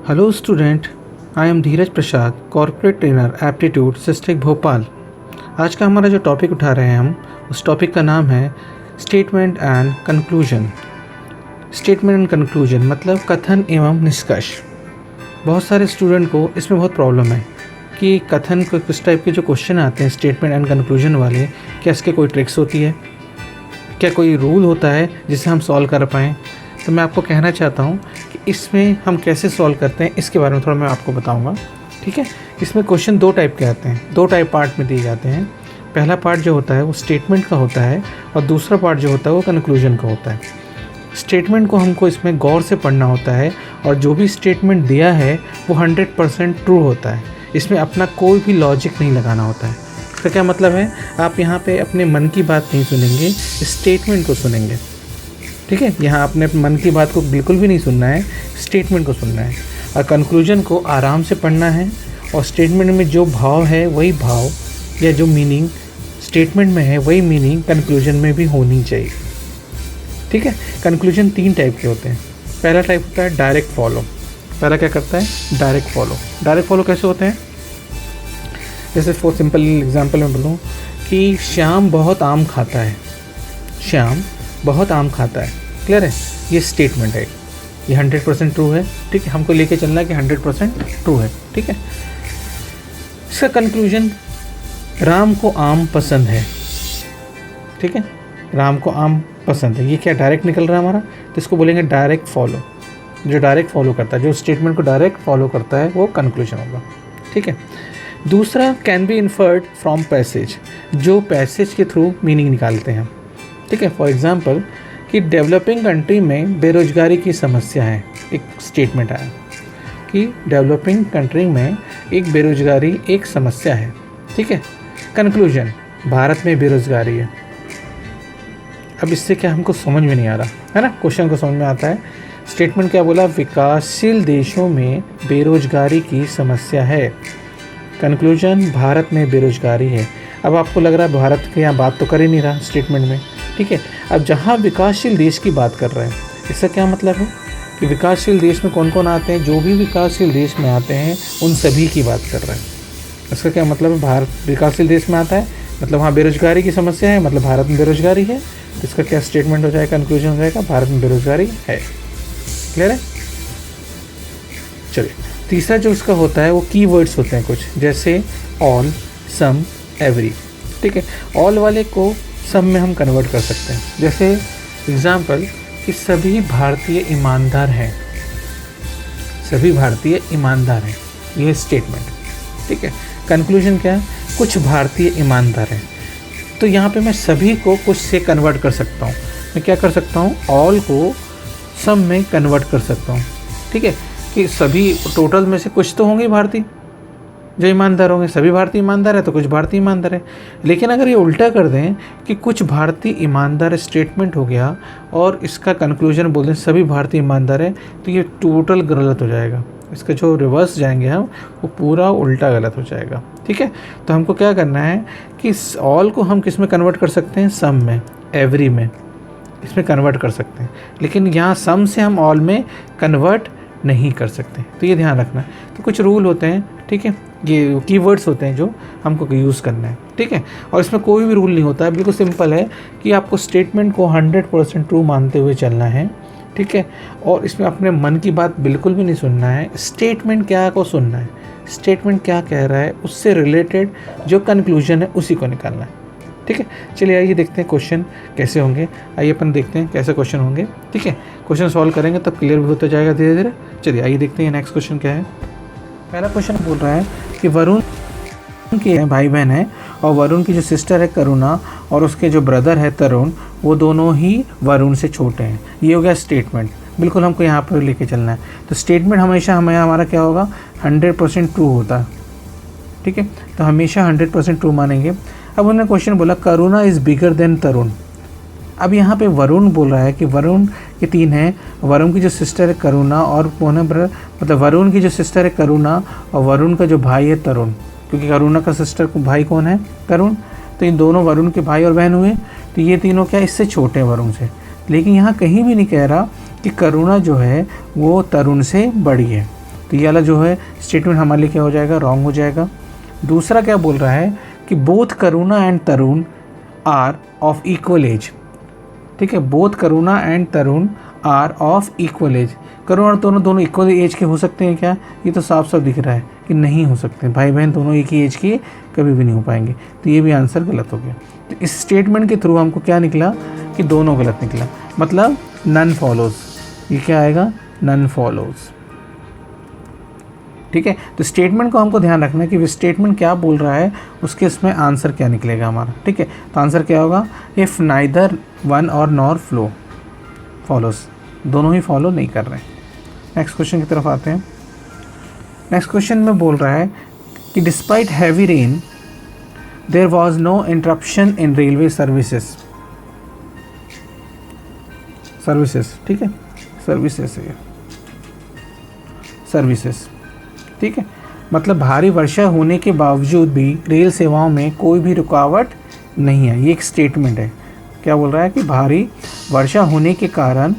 Hello student, I am Dheeraj Prasad, corporate trainer aptitude Systech Bhopal. आज का हमारा जो टॉपिक उठा रहे हैं हम, उस टॉपिक का नाम है statement and conclusion. Statement and conclusion मतलब कथन एवं निष्कर्ष। बहुत सारे स्टूडेंट को इसमें बहुत प्रॉब्लम है कि कथन को किस टाइप के जो क्वेश्चन आते हैं स्टेटमेंट एंड कंक्लूजन वाले, क्या इसके कोई ट्रिक्स होती है, क्या कोई रूल होता है जिसे हम सॉल्व कर पाएँ। तो मैं आपको कहना चाहता हूँ कि इसमें हम कैसे सॉल्व करते हैं इसके बारे में थोड़ा मैं आपको बताऊँगा। ठीक है, इसमें क्वेश्चन दो टाइप के आते हैं, दो टाइप पार्ट में दिए जाते हैं। पहला पार्ट जो होता है वो स्टेटमेंट का होता है और दूसरा पार्ट जो होता है वो कंक्लूजन का होता है। स्टेटमेंट को हमको इसमें गौर से पढ़ना होता है और जो भी स्टेटमेंट दिया है वो 100% ट्रू होता है। इसमें अपना कोई भी लॉजिक नहीं लगाना होता है। इसका क्या मतलब है, आप यहाँ पे अपने मन की बात नहीं सुनेंगे, स्टेटमेंट को सुनेंगे। ठीक है, यहाँ आपने अपने मन की बात को बिल्कुल भी नहीं सुनना है, स्टेटमेंट को सुनना है। और कंक्लूजन को आराम से पढ़ना है और स्टेटमेंट में जो भाव है वही भाव या जो मीनिंग स्टेटमेंट में है वही मीनिंग कंक्लूजन में भी होनी चाहिए। ठीक है, कंक्लूजन तीन टाइप के होते हैं। पहला टाइप होता है डायरेक्ट फॉलो। पहला क्या करता है, डायरेक्ट फॉलो। डायरेक्ट फॉलो कैसे होते हैं, जैसे फॉर सिंपल एग्जांपल में बोलूँ कि श्याम बहुत आम खाता है। श्याम बहुत आम खाता है, क्लियर है, ये स्टेटमेंट है, ये 100% ट्रू है। ठीक है, हमको लेके चलना है कि 100% ट्रू है। ठीक है, इसका कंक्लूजन, राम को आम पसंद है। ठीक है, राम को आम पसंद है, ये क्या डायरेक्ट निकल रहा है हमारा, तो इसको बोलेंगे डायरेक्ट फॉलो। जो डायरेक्ट फॉलो करता है, जो स्टेटमेंट को डायरेक्ट फॉलो करता है वो कंक्लूजन होगा। ठीक है, दूसरा can be inferred from passage, जो पैसेज के थ्रू मीनिंग निकालते हैं। ठीक है, फॉर एग्जांपल कि डेवलपिंग कंट्री में बेरोजगारी की समस्या है, एक स्टेटमेंट आया कि डेवलपिंग कंट्री में एक बेरोजगारी एक समस्या है। ठीक है, कंक्लूजन, भारत में बेरोजगारी है। अब इससे क्या हमको समझ में नहीं आ रहा है ना, क्वेश्चन को समझ में आता है। स्टेटमेंट क्या बोला, विकासशील देशों में बेरोजगारी की समस्या है। कंक्लूजन, भारत में बेरोजगारी है। अब आपको लग रहा है भारत के यहाँ बात तो कर ही नहीं रहा स्टेटमेंट में। ठीक है, अब जहाँ विकासशील देश की बात कर रहे हैं, इसका क्या मतलब है कि विकासशील देश में कौन कौन आते हैं, जो भी विकासशील देश में आते हैं उन सभी की बात कर रहे हैं। इसका क्या मतलब है, भारत विकासशील देश में आता है मतलब वहाँ बेरोजगारी की समस्या है, मतलब भारत में बेरोजगारी है। इसका क्या स्टेटमेंट हो जाएगा, कंक्लूजन हो जाएगा, भारत में बेरोजगारी है। क्लियर है। चलिए, तीसरा जो उसका होता है वो कीवर्ड्स होते हैं कुछ, जैसे ऑल, सम, एवरी। ठीक है, ऑल वाले को सब में हम कन्वर्ट कर सकते हैं। जैसे एग्जाम्पल कि सभी भारतीय ईमानदार हैं, सभी भारतीय ईमानदार हैं, ये स्टेटमेंट। ठीक है, कंक्लूजन क्या है, कुछ भारतीय ईमानदार हैं। तो यहाँ पे मैं सभी को कुछ से कन्वर्ट कर सकता हूँ। मैं क्या कर सकता हूँ, ऑल को सब में कन्वर्ट कर सकता हूँ। ठीक है, कि सभी टोटल में से कुछ तो होंगे भारतीय जो ईमानदार होंगे, सभी भारतीय ईमानदार है तो कुछ भारतीय ईमानदार है। लेकिन अगर ये उल्टा कर दें कि कुछ भारतीय ईमानदार स्टेटमेंट हो गया और इसका कंक्लूजन बोल दें सभी भारतीय ईमानदार है, तो ये टोटल गलत हो जाएगा। इसका जो रिवर्स जाएंगे हम, वो पूरा उल्टा गलत हो जाएगा। ठीक है, तो हमको क्या करना है कि ऑल को हम किस में कन्वर्ट कर सकते हैं, सम में, एवरी में, इसमें कन्वर्ट कर सकते हैं। लेकिन यहाँ सम से हम ऑल में कन्वर्ट नहीं कर सकते, तो ये ध्यान रखना है। तो कुछ रूल होते हैं, ठीक है, ये कीवर्ड्स होते हैं जो हमको यूज़ करना है। ठीक है, और इसमें कोई भी रूल नहीं होता है, बिल्कुल सिंपल है कि आपको स्टेटमेंट को 100% ट्रू मानते हुए चलना है। ठीक है, और इसमें अपने मन की बात बिल्कुल भी नहीं सुनना है, स्टेटमेंट क्या को सुनना है, स्टेटमेंट क्या कह रहा है उससे रिलेटेड जो कंक्लूजन है उसी को निकालना है। ठीक है, चलिए आइए देखते हैं क्वेश्चन कैसे होंगे। आइए अपन देखते हैं कैसे क्वेश्चन होंगे। ठीक है, क्वेश्चन सॉल्व करेंगे तब क्लियर भी होता जाएगा धीरे धीरे। चलिए आइए देखते हैं नेक्स्ट क्वेश्चन क्या है। पहला क्वेश्चन बोल रहा है कि वरुण के भाई बहन है और वरुण की जो सिस्टर है करुणा और उसके जो ब्रदर है तरुण, वो दोनों ही वरुण से छोटे हैं। ये हो गया स्टेटमेंट, बिल्कुल हमको यहाँ पर लेके चलना है। तो स्टेटमेंट हमेशा हमारा क्या होगा, 100% ट्रू होता है। ठीक है, तो हमेशा 100% ट्रू मानेंगे। अब उन्होंने क्वेश्चन बोला करुणा इज़ बिगर देन तरुण। अब यहाँ पे वरुण बोल रहा है कि वरुण के तीन हैं, वरुण की जो सिस्टर है करुणा और कौन है ब्रदर, मतलब वरुण की जो सिस्टर है करुणा और वरुण का जो भाई है तरुण, क्योंकि करुणा का सिस्टर को भाई कौन है, तरुण। तो इन दोनों वरुण के भाई और बहन हुए। तो ये तीनों क्या इससे छोटे हैं वरुण से। लेकिन यहाँ कहीं भी नहीं कह रहा कि करुणा जो है वो तरुण से बड़ी है। तो ये वाला जो है स्टेटमेंट हमारे लिए क्या हो जाएगा, रॉन्ग हो जाएगा। दूसरा क्या बोल रहा है कि both Karuna and Tarun are of equal age. ठीक है, both Karuna and Tarun are of equal age. Karuna और तरुण दोनों इक्वल एज के हो सकते हैं क्या? ये तो साफ साफ दिख रहा है कि नहीं हो सकते। भाई बहन दोनों एक ही एज के कभी भी नहीं हो पाएंगे, तो ये भी आंसर गलत हो गया। तो इस स्टेटमेंट के थ्रू हमको क्या निकला कि दोनों गलत निकला, मतलब नन फॉलोज। ये क्या आएगा, नन फॉलोज। ठीक है, तो स्टेटमेंट को हमको ध्यान रखना है कि स्टेटमेंट क्या बोल रहा है, उसके इसमें आंसर क्या निकलेगा हमारा। ठीक है, तो आंसर क्या होगा, इफ़ नाइदर वन और नॉर फ्लो फॉलोज, दोनों ही फॉलो नहीं कर रहे हैं। नेक्स्ट क्वेश्चन की तरफ आते हैं। नेक्स्ट क्वेश्चन में बोल रहा है कि despite heavy rain there was no interruption in railway services. ठीक है, सर्विसेज है, सर्विसेज। ठीक है, मतलब भारी वर्षा होने के बावजूद भी रेल सेवाओं में कोई भी रुकावट नहीं है। ये एक स्टेटमेंट है। क्या बोल रहा है कि भारी वर्षा होने के कारण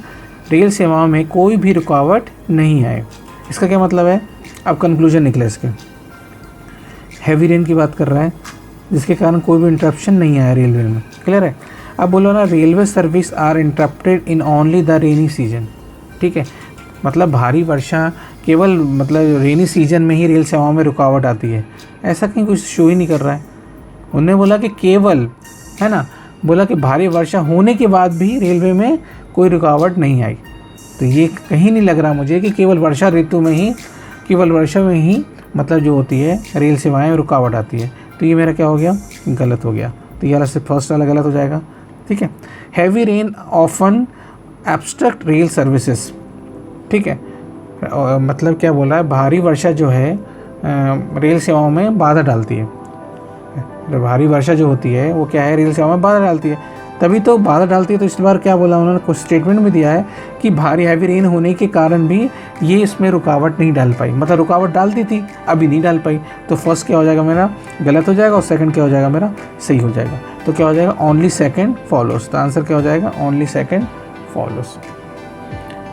रेल सेवाओं में कोई भी रुकावट नहीं है। इसका क्या मतलब है, अब कंक्लूजन निकला इसके। हैवी रेन की बात कर रहा है जिसके कारण कोई भी इंटरप्शन नहीं आया रेलवे में। क्लियर है। अब बोलो ना, railway service are interrupted in only the rainy season. ठीक है, मतलब भारी वर्षा केवल मतलब रेनी सीजन में ही रेल सेवाओं में रुकावट आती है, ऐसा कहीं कुछ शो ही नहीं कर रहा है। उन्होंने बोला कि केवल, है ना, बोला कि भारी वर्षा होने के बाद भी रेलवे में कोई रुकावट नहीं आई। तो ये कहीं नहीं लग रहा मुझे कि केवल वर्षा ऋतु में ही, केवल वर्षा में ही मतलब जो होती है रेल सेवाएं में रुकावट आती है। तो ये मेरा क्या हो गया, गलत हो गया। तो ये वाला से फर्स्ट वाला गलत हो जाएगा। ठीक है, heavy rain often abstract rail services. ठीक है, मतलब क्या बोला है, भारी वर्षा जो है रेल सेवाओं में बाधा डालती है। भारी वर्षा जो होती है वो क्या है, रेल सेवाओं में बाधा डालती है, तभी तो बाधा डालती है। तो इस बार क्या बोला उन्होंने, कुछ स्टेटमेंट में दिया है कि भारी हैवी रेन होने के कारण भी ये इसमें रुकावट नहीं डाल पाई, मतलब रुकावट डालती थी अभी नहीं डाल पाई। तो फर्स्ट क्या हो जाएगा मेरा, गलत हो जाएगा, और सेकंड क्या हो जाएगा मेरा, सही हो जाएगा। तो क्या हो जाएगा, ओनली सेकंड फॉलोज। तो आंसर क्या हो जाएगा, ओनली सेकंड फॉलोज।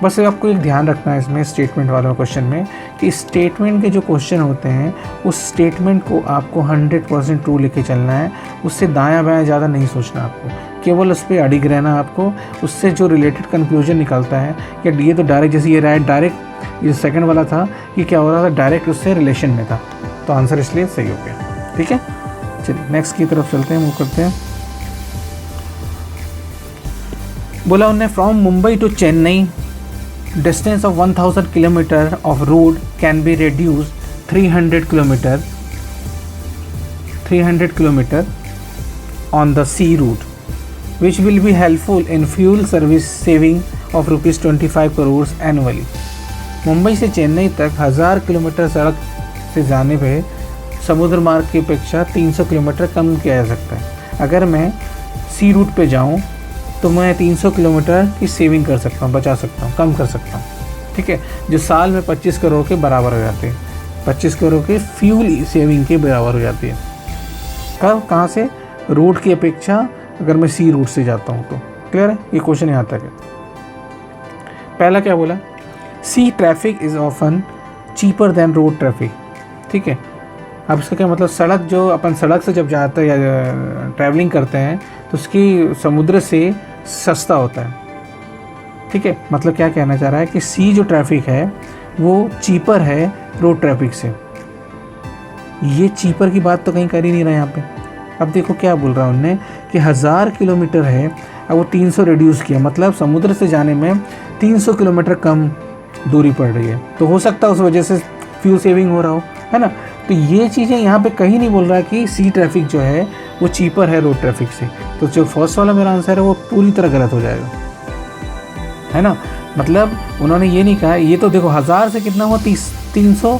बस आपको एक ध्यान रखना है इसमें स्टेटमेंट वाले क्वेश्चन में कि स्टेटमेंट के जो क्वेश्चन होते हैं उस स्टेटमेंट को आपको 100% ट्रू लेके चलना है। उससे दायां बायां ज़्यादा नहीं सोचना आपको, केवल उस पर अडिग रहना आपको। उससे जो रिलेटेड कंक्लूजन निकलता है, या ये तो डायरेक्ट, जैसे ये राइट डायरेक्ट, ये सेकंड वाला था, ये क्या हो रहा था, डायरेक्ट उससे रिलेशन में था। तो आंसर इसलिए सही हो गया। ठीक है, चलिए नेक्स्ट की तरफ चलते हैं, मूव करते हैं। बोला उन्होंने, from Mumbai to Chennai distance of 1000 km of road can be reduced 300 km on the sea route, which will be helpful in fuel service saving of rupees 25 crores annually. Mumbai से चेन्नई तक 1000 किलोमीटर सड़क से जाने पे समुद्र मार्ग की अपेक्षा 300 किलोमीटर कम किया जा सकता है। अगर मैं सी रूट पे जाऊँ तो मैं 300 किलोमीटर की सेविंग कर सकता हूँ, बचा सकता हूँ, कम कर सकता हूँ। ठीक है, जो साल में 25 करोड़ के बराबर हो जाते हैं। 25 करोड़ के फ्यूल सेविंग के बराबर हो जाती है। कब, कहाँ से, रोड की अपेक्षा अगर मैं सी रूट से जाता हूँ तो। क्लियर है, ये क्वेश्चन यहाँ तक है। पहला क्या बोला, sea traffic is often cheaper than road traffic. ठीक है, अब इसका क्या मतलब, सड़क जो अपन सड़क से जब जाते हैं या ट्रैवलिंग करते हैं तो उसकी समुद्र से सस्ता होता है। ठीक है, मतलब क्या कहना चाह रहा है कि सी जो ट्रैफिक है वो चीपर है रोड ट्रैफिक से। ये चीपर की बात तो कहीं कर ही नहीं रहा यहाँ पे। अब देखो क्या बोल रहा है उनने कि 1000 किलोमीटर है, अब वो 300 रिड्यूस किया, मतलब समुद्र से जाने में 300 किलोमीटर कम दूरी पड़ रही है। तो हो सकता है उस वजह से फ्यूल सेविंग हो रहा हो, है ना। तो ये चीज़ें यहाँ पे कहीं नहीं बोल रहा कि सी ट्रैफिक जो है वो चीपर है रोड ट्रैफिक से। तो जो फर्स्ट वाला मेरा आंसर है वो पूरी तरह गलत हो जाएगा, है ना। मतलब उन्होंने ये नहीं कहा, ये तो देखो 1000 से कितना हुआ, 300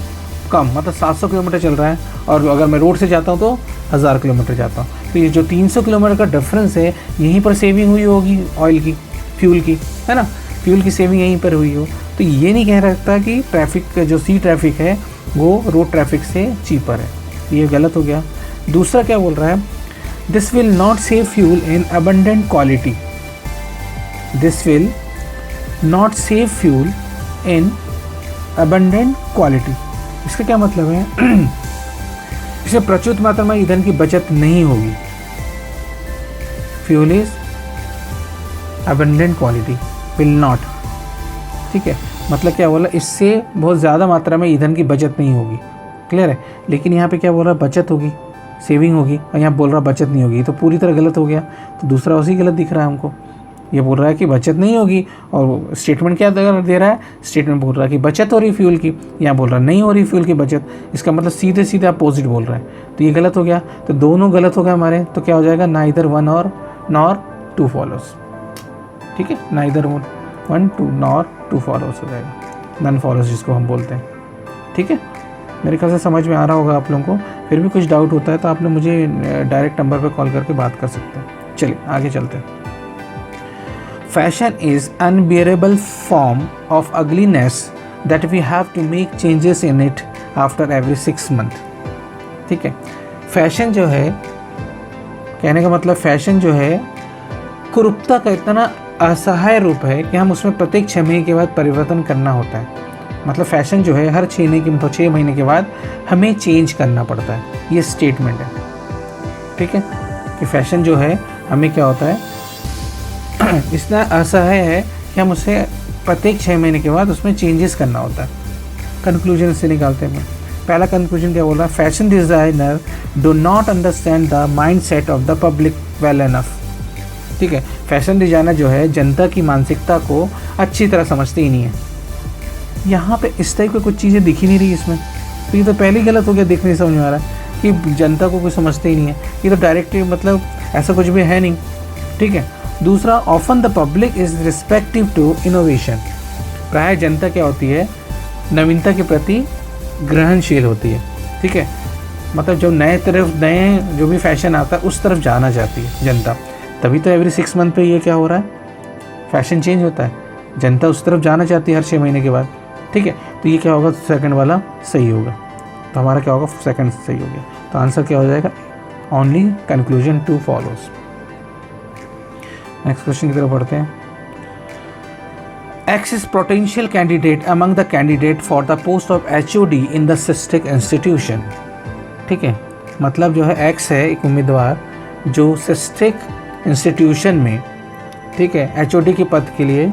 कम, मतलब 700 किलोमीटर चल रहा है, और अगर मैं रोड से जाता हूँ तो 1000 किलोमीटर जाता हूँ। तो ये जो 300 किलोमीटर का डिफरेंस है, यहीं पर सेविंग हुई होगी ऑयल की, फ्यूल की, है ना। फ्यूल की सेविंग यहीं पर हुई हो। तो ये नहीं कह सकता कि ट्रैफिक जो सी ट्रैफिक है वो रोड ट्रैफिक से चीपर है, ये गलत हो गया। दूसरा क्या बोल रहा है, this will not save fuel in abundant quality. This will not save fuel in abundant quality, इसका क्या मतलब है? इसमें प्रचुर मात्रा में ईंधन की बचत नहीं होगी। Fuel is abundant quality will not, ठीक है, मतलब क्या बोला, इससे बहुत ज़्यादा मात्रा में ईंधन की बचत नहीं होगी, क्लियर है। लेकिन यहाँ पे क्या बोल रहा है, बचत होगी, सेविंग होगी, और यहाँ बोल रहा बचत नहीं होगी, तो पूरी तरह गलत हो गया। तो दूसरा उसी गलत दिख रहा है हमको, ये बोल रहा है कि बचत नहीं होगी, और स्टेटमेंट क्या दे रहा है, स्टेटमेंट बोल रहा है कि बचत हो रही फ्यूल की, यहाँ बोल रहा है नहीं हो रही फ्यूल की बचत। इसका मतलब सीधे सीधे अपोजिट बोल रहा है, तो ये गलत हो गया। तो दोनों गलत हो गए हमारे, तो क्या हो जाएगा, नाइदर वन और नॉर टू फॉलोस, ठीक है, neither one two nor two follows हो जाएगा, नन फॉलोस जिसको हम बोलते हैं, ठीक है। मेरे ख्याल से समझ में आ रहा होगा आप लोगों को। फिर भी कुछ डाउट होता है तो आप लोग मुझे डायरेक्ट नंबर पर कॉल करके बात कर सकते हैं। चलिए आगे चलते हैं। Fashion is unbearable form of ugliness that we have to make changes in it after every 6 month, ठीक है। फैशन जो है, कहने का मतलब फैशन जो है कुरूपता का इतना असहाय रूप है कि हम उसमें प्रत्येक 6 महीने के बाद परिवर्तन करना होता है। मतलब फैशन जो है हर 6 महीने के बाद हमें चेंज करना पड़ता है, ये स्टेटमेंट है, ठीक है, कि फैशन जो है हमें क्या होता है इतना असहाय है कि हम उसे प्रत्येक 6 महीने के बाद उसमें चेंजेस करना होता है। कंक्लूजन से निकालते हैं। पहला कंक्लूजन क्या बोल रहा है, fashion designer do not understand the mind set of the public well enough, ठीक है। फैशन डिज़ाइनर जो है जनता की मानसिकता को अच्छी तरह समझते ही नहीं है। यहाँ पे इस टाइप की कुछ चीज़ें दिख ही नहीं रही इसमें, तो ये तो पहले ही गलत हो गया, दिख नहीं समझ में आ रहा है कि जनता को कुछ समझते ही नहीं है, ये तो डायरेक्टली मतलब ऐसा कुछ भी है नहीं, ठीक है। दूसरा, often the public is respective to innovation, प्राय जनता क्या होती है, नवीनता के प्रति ग्रहणशील होती है, ठीक है। मतलब जो नए जो भी फैशन आता है उस तरफ जाना चाहती है जनता, तभी तो एवरी 6 मंथ पे ये क्या हो रहा है, फैशन चेंज होता है, जनता उस तरफ जाना चाहती है हर 6 महीने के बाद, ठीक है। तो ये क्या होगा, सेकंड वाला सही होगा, तो हमारा क्या होगा, सेकंड सही हो गया। तो आंसर क्या हो जाएगा, only conclusion two follows. Next question की तरफ बढ़ते हैं। X is potential candidate among the candidate for the post of HOD in the SISTEC institution, ठीक है। मतलब जो है X है एक उम्मीदवार जो SISTEC इंस्टीट्यूशन में, ठीक है, HOD के पद के लिए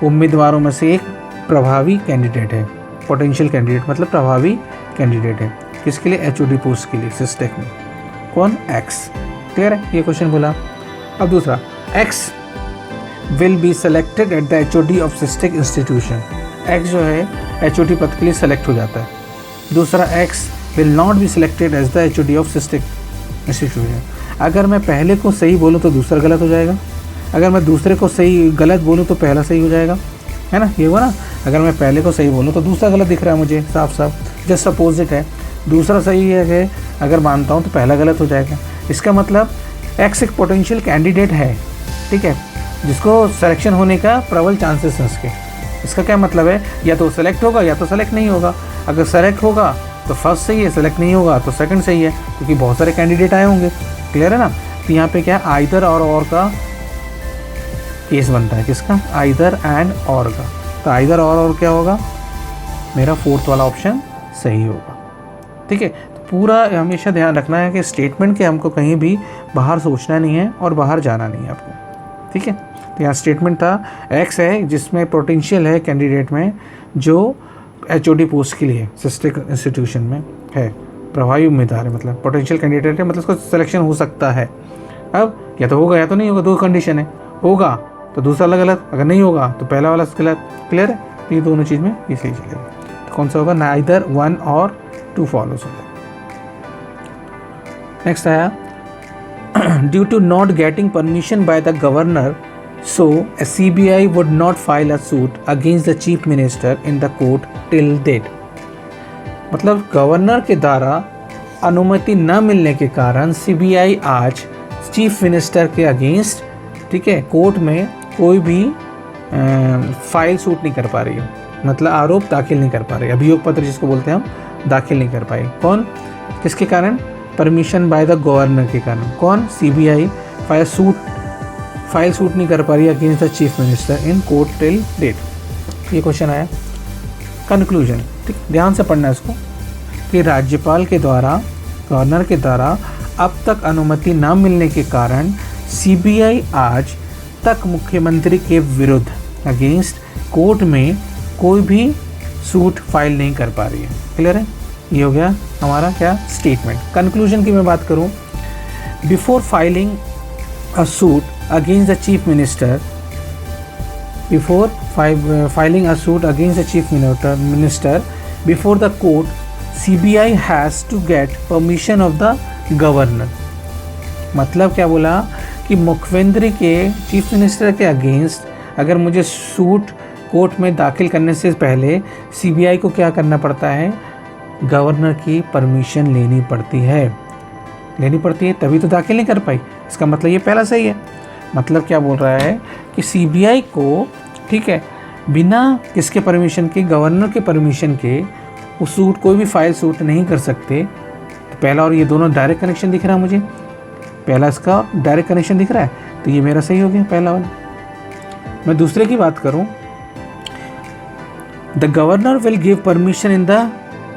उम्मीदवारों में से एक प्रभावी कैंडिडेट है। पोटेंशियल कैंडिडेट मतलब प्रभावी कैंडिडेट है, किसके लिए, HOD पोस्ट के लिए SISTEC में। कौन, X, क्लियर है, ये क्वेश्चन बोला। अब दूसरा, X will be selected at the HOD of SISTEC institution, X जो है HOD पद के लिए सेलेक्ट हो जाता है। दूसरा, X will not be selected as the HOD of SISTEC institution, अगर मैं पहले को सही बोलूँ तो दूसरा गलत हो जाएगा, अगर मैं दूसरे को सही गलत बोलूँ तो पहला सही हो जाएगा, है ना, ये हुआ ना। अगर मैं पहले को सही बोलूँ तो दूसरा गलत दिख रहा है मुझे, साफ साफ जस्ट अपोजिट है। दूसरा सही है अगर मानता हूँ तो पहला गलत हो जाएगा। इसका मतलब X एक पोटेंशियल कैंडिडेट है, ठीक है, जिसको सिलेक्शन होने का प्रबल चांसेस हैं उसके। इसका क्या मतलब है, या तो सेलेक्ट होगा या तो सेलेक्ट नहीं होगा। अगर सेलेक्ट होगा तो फर्स्ट सही है, सेलेक्ट नहीं होगा तो सेकंड सही है, क्योंकि बहुत सारे कैंडिडेट आए होंगे, क्लियर है ना। तो यहाँ पे क्या है, आइदर और का केस बनता है, किसका, आइदर एंड और का। तो आइदर और क्या होगा, मेरा फोर्थ वाला ऑप्शन सही होगा, ठीक है। तो पूरा हमेशा ध्यान रखना है कि स्टेटमेंट के हमको कहीं भी बाहर सोचना नहीं है और बाहर जाना नहीं है आपको, ठीक है। तो यहाँ स्टेटमेंट था X है जिसमें पोटेंशियल है कैंडिडेट में जो HOD पोस्ट के लिए SISTEC इंस्टीट्यूशन में है, प्रभावी उम्मीदवार है, मतलब पोटेंशियल कैंडिडेट है, मतलब उसको सिलेक्शन हो सकता है। अब या तो होगा या तो नहीं होगा, दो कंडीशन है, होगा तो दूसरा वाला गलत, अगर नहीं होगा तो पहला वाला गलत, क्लियर है। तो ये दोनों चीज़ में ये सही चलेगा। तो कौन सा होगा, नाइदर वन और टू फॉलोज होगा। नेक्स्ट आया, due to not getting permission by the governor, so a CBI would not file a suit against the chief minister in the court till date, मतलब गवर्नर के द्वारा अनुमति न मिलने के कारण CBI आज चीफ मिनिस्टर के अगेंस्ट, ठीक है, कोर्ट में कोई भी फाइल सूट नहीं कर पा रही है, मतलब आरोप दाखिल नहीं कर पा रही, अभियोग पत्र जिसको बोलते हैं हम, दाखिल नहीं कर पाई। कौन, किसके कारण, परमिशन बाय द गवर्नर के कारण। कौन, CBI फाइल सूट नहीं कर पा रही against the chief minister in court till date. ये क्वेश्चन आया। कंक्लूजन, ठीक, ध्यान से पढ़ना है इसको, कि राज्यपाल के द्वारा, गवर्नर के द्वारा अब तक अनुमति न मिलने के कारण सीबीआई आज तक मुख्यमंत्री के विरुद्ध अगेंस्ट कोर्ट में कोई भी सूट फाइल नहीं कर पा रही है। क्लियर है? ये हो गया हमारा क्या स्टेटमेंट। कंक्लूजन की मैं बात करूं, before filing a suit against the chief minister, before filing a suit against the chief minister before the court, CBI has to get permission of the governor। मतलब क्या बोला कि मुख्यमंत्री के, चीफ मिनिस्टर के अगेंस्ट अगर मुझे सूट कोर्ट में दाखिल करने से पहले सीबीआई को क्या करना पड़ता है, गवर्नर की परमिशन लेनी पड़ती है, तभी तो दाखिल नहीं कर पाई। इसका मतलब ये पहला सही है। मतलब क्या बोल रहा है कि सीबीआई को, ठीक है, बिना किसके परमिशन के, गवर्नर के परमिशन के वो सूट, कोई भी फाइल सूट नहीं कर सकते। तो पहला और ये दोनों डायरेक्ट कनेक्शन दिख रहा है मुझे, पहला इसका डायरेक्ट कनेक्शन दिख रहा है, तो ये मेरा सही हो गया पहला वाला। मैं दूसरे की बात करूं, the governor will give permission in the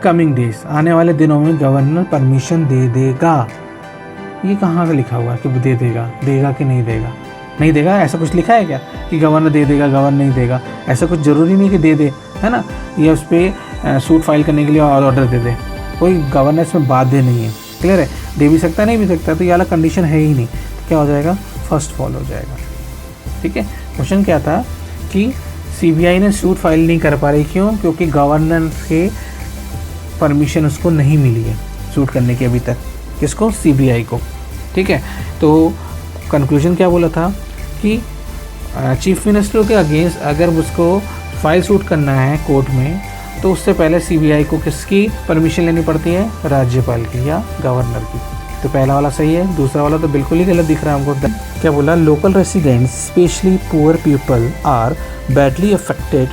coming days, आने वाले दिनों में गवर्नर परमिशन दे देगा। ये कहाँ का लिखा हुआ है कि दे देगा, देगा कि नहीं देगा? नहीं देगा, ऐसा कुछ लिखा है क्या कि गवर्नर दे देगा, गवर्नर नहीं देगा? ऐसा कुछ ज़रूरी नहीं कि दे दे, है ना, ये उस पर सूट फाइल करने के लिए ऑर्डर दे दे, कोई गवर्नर इसमें बाध्य नहीं है। क्लियर है? दे भी सकता, नहीं भी सकता, तो ये वाला कंडीशन है ही नहीं, तो क्या हो जाएगा, फर्स्ट फॉल हो जाएगा। ठीक है, क्वेश्चन क्या था कि सीबीआई ने सूट फाइल नहीं कर पा रही, क्यों? क्योंकि गवर्नर से परमिशन उसको नहीं मिली है सूट करने की अभी तक। किसको? सीबीआई को। ठीक है, तो कंक्लूजन क्या बोला था कि चीफ मिनिस्टर के अगेंस्ट अगर उसको फाइल सूट करना है कोर्ट में, तो उससे पहले सीबीआई को किसकी परमिशन लेनी पड़ती है? राज्यपाल की या गवर्नर की। तो पहला वाला सही है, दूसरा वाला तो बिल्कुल ही गलत दिख रहा है हमको। क्या बोला? Local residents specially poor people are badly affected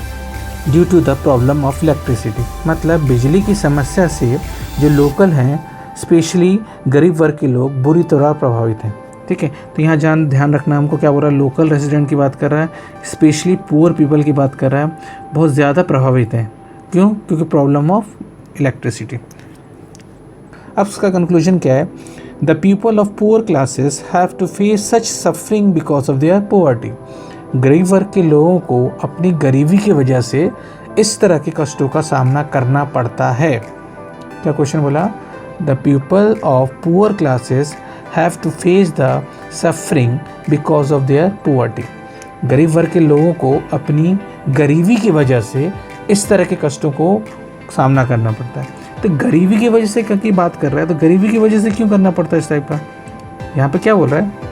due to the problem of electricity. मतलब बिजली की समस्या से जो लोकल हैं, स्पेशली गरीब वर्ग के लोग बुरी तरह प्रभावित हैं। ठीक है, तो यहाँ ध्यान रखना हमको, क्या बोल रहा है, लोकल रेसिडेंट की बात कर रहा है, स्पेशली पुअर पीपल की बात कर रहा है, बहुत ज़्यादा प्रभावित हैं। क्यों? क्योंकि प्रॉब्लम ऑफ इलेक्ट्रिसिटी। अब इसका कंक्लूजन क्या है? The people of poor classes have to face such suffering because of their poverty. गरीब वर्ग के लोगों को अपनी गरीबी की वजह से इस तरह के कष्टों का सामना करना पड़ता है। क्या क्वेश्चन बोला? The people of poor classes have to face the suffering because of their poverty. गरीब वर्ग के लोगों को अपनी गरीबी की वजह से इस तरह के कष्टों को सामना करना पड़ता है। तो गरीबी की वजह से की बात कर रहा है, तो गरीबी की वजह से क्यों करना पड़ता है इस टाइप का? यहाँ पे क्या बोल रहा है?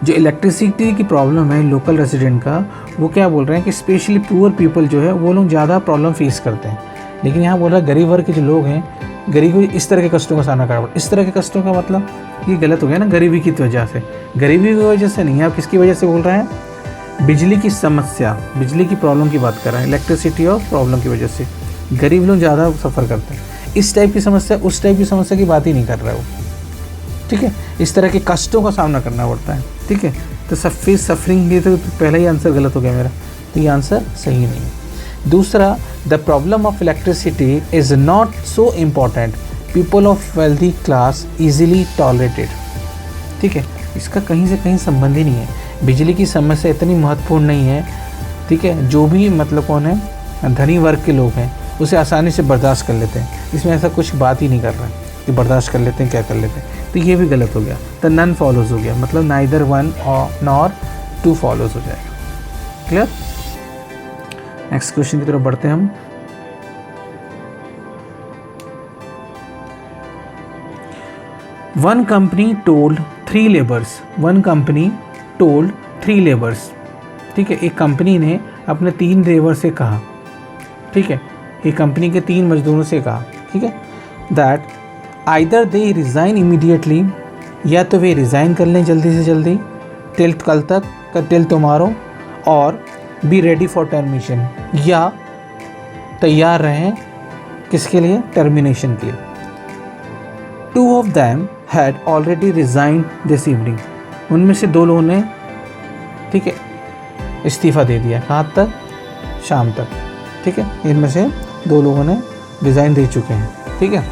जो इलेक्ट्रिसिटी की प्रॉब्लम है लोकल रेसिडेंट का, वो क्या बोल रहे हैं कि स्पेशली पुअर पीपल जो है वो लोग ज़्यादा प्रॉब्लम फेस करते हैं। लेकिन यहाँ बोल रहा है गरीब वर्ग के जो लोग हैं, गरीबी इस तरह के कष्टों का सामना करना पड़ता है। इस तरह के कष्टों का मतलब ये गलत हो गया ना, गरीबी की वजह से। गरीबी की वजह से नहीं, आप किसकी वजह से बोल रहे हैं? बिजली की समस्या, बिजली की प्रॉब्लम की बात कर रहे हैं, इलेक्ट्रिसिटी और प्रॉब्लम की वजह से गरीब लोग ज़्यादा सफ़र करते हैं। इस टाइप की समस्या, उस टाइप की समस्या की बात ही नहीं कर रहा है वो। ठीक है, इस तरह के कष्टों का सामना करना पड़ता है। ठीक है, तो सफरिंग ये तो पहला ही आंसर गलत हो गया मेरा, तो ये आंसर सही नहीं है। दूसरा, the problem of electricity is not so important, people of wealthy class easily tolerated. ठीक है, इसका कहीं से कहीं संबंध ही नहीं है। बिजली की समस्या इतनी महत्वपूर्ण नहीं है। ठीक है, जो भी मतलब कौन है, धनी वर्ग के लोग हैं, उसे आसानी से बर्दाश्त कर लेते हैं। इसमें ऐसा कुछ बात ही नहीं कर रहा है कि बर्दाश्त कर लेते हैं, क्या कर लेते हैं। तो ये भी गलत हो गया, तो नन फॉलोज हो गया, मतलब नाइदर वन और नॉर टू फॉलोज हो जाएगा। क्लियर? नेक्स्ट क्वेश्चन की तरफ बढ़ते हैं हम। One company told three labours. ठीक है, एक कंपनी ने अपने 3 लेबर से कहा, ठीक है, एक कंपनी के 3 मजदूरों से कहा, ठीक है, that either they resign immediately, या तो वे रिज़ाइन कर लें जल्दी से जल्दी टिल कल तक, टिल टुमारो, और बी रेडी फॉर टर्मिनेशन, या तैयार रहें किसके लिए? टर्मिनेशन के लिए। 2 of them had already resign this evening. उनमें से 2 लोगों ने, ठीक है, इस्तीफ़ा दे दिया। कहाँ तक? शाम तक। ठीक है, इनमें से 2 लोगों ने रिज़ाइन दे चुके हैं, ठीक है,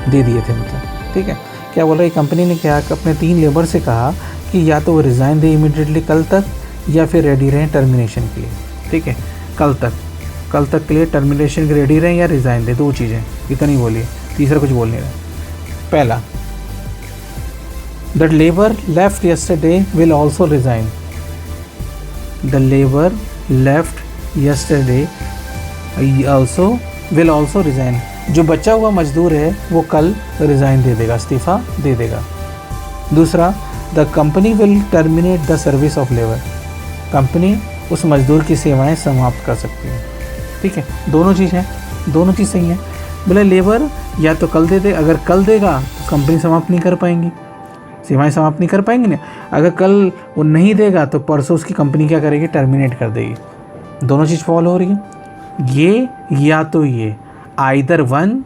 दे दिए थे मतलब, ठीक है। क्या बोल रहा है, कंपनी ने क्या अपने 3 लेबर से कहा कि या तो वो रिज़ाइन दे इमीडिएटली कल तक, या फिर रेडी रहें टर्मिनेशन के लिए, ठीक है। कल तक के लिए टर्मिनेशन के रेडी रहें या रिज़ाइन दे, 2 चीज़ें, इतनी बोलिए, तीसरा कुछ बोल नहीं रहा। पहला, the labour left yesterday will also resign, the labour left yesterday will also resign, जो बचा हुआ मजदूर है वो कल रिज़ाइन दे देगा, इस्तीफ़ा दे देगा। दूसरा, the company will terminate the service of labour, company उस मजदूर की सेवाएं समाप्त कर सकती है, ठीक है। दोनों चीज़ हैं, दोनों चीज़ सही है। बोले लेबर या तो कल दे दे, अगर कल देगा तो कंपनी समाप्त नहीं कर पाएंगी, सेवाएं समाप्त नहीं कर पाएंगी ना। अगर कल वो नहीं देगा तो परसों उसकी कंपनी क्या करेगी, टर्मिनेट कर देगी। दोनों चीज़ फॉलो हो रही है, ये या तो ये आइदर 1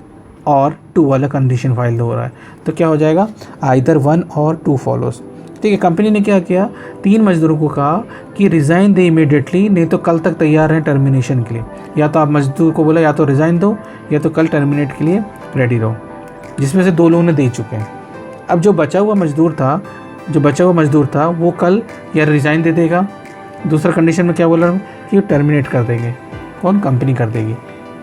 और 2 वाला कंडीशन फाइल हो रहा है, तो क्या हो जाएगा, आइदर 1 और 2 फॉलोस, ठीक है। कंपनी ने क्या किया, 3 मजदूरों को कहा कि रिज़ाइन दे इमीडिएटली, नहीं तो कल तक तैयार हैं टर्मिनेशन के लिए। या तो आप मजदूर को बोला या तो रिज़ाइन दो या तो कल टर्मिनेट के लिए रेडी रहो, जिसमें से 2 लोगों ने दे चुके हैं। अब जो बचा हुआ मजदूर था वो कल या रिज़ाइन दे देगा। दूसरा कंडीशन में क्या बोल रहा हूँ कि टर्मिनेट कर देंगे, कौन, कंपनी कर देगी।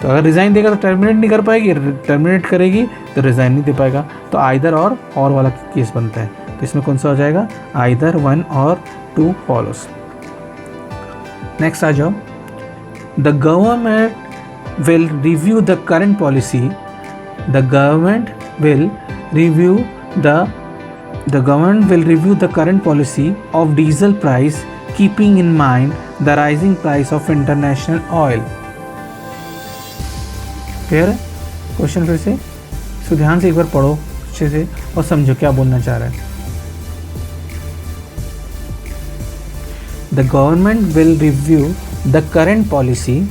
तो अगर रिज़ाइन देगा तो टर्मिनेट नहीं कर पाएगी, टर्मिनेट करेगी तो रिज़ाइन नहीं दे पाएगा। तो आइदर और वाला केस बनता है। तो इसमें कौन सा हो जाएगा, आइदर 1 और 2 फॉलोस। नेक्स्ट आ जाओ, the government will review the current policy, the government will review the current policy of diesel price keeping in mind the rising price of international oil. Clear है क्वेश्चन, फिर से इसको ध्यान से एक बार पढ़ो अच्छे से और समझो क्या बोलना चाह रहा है। The government will review the current policy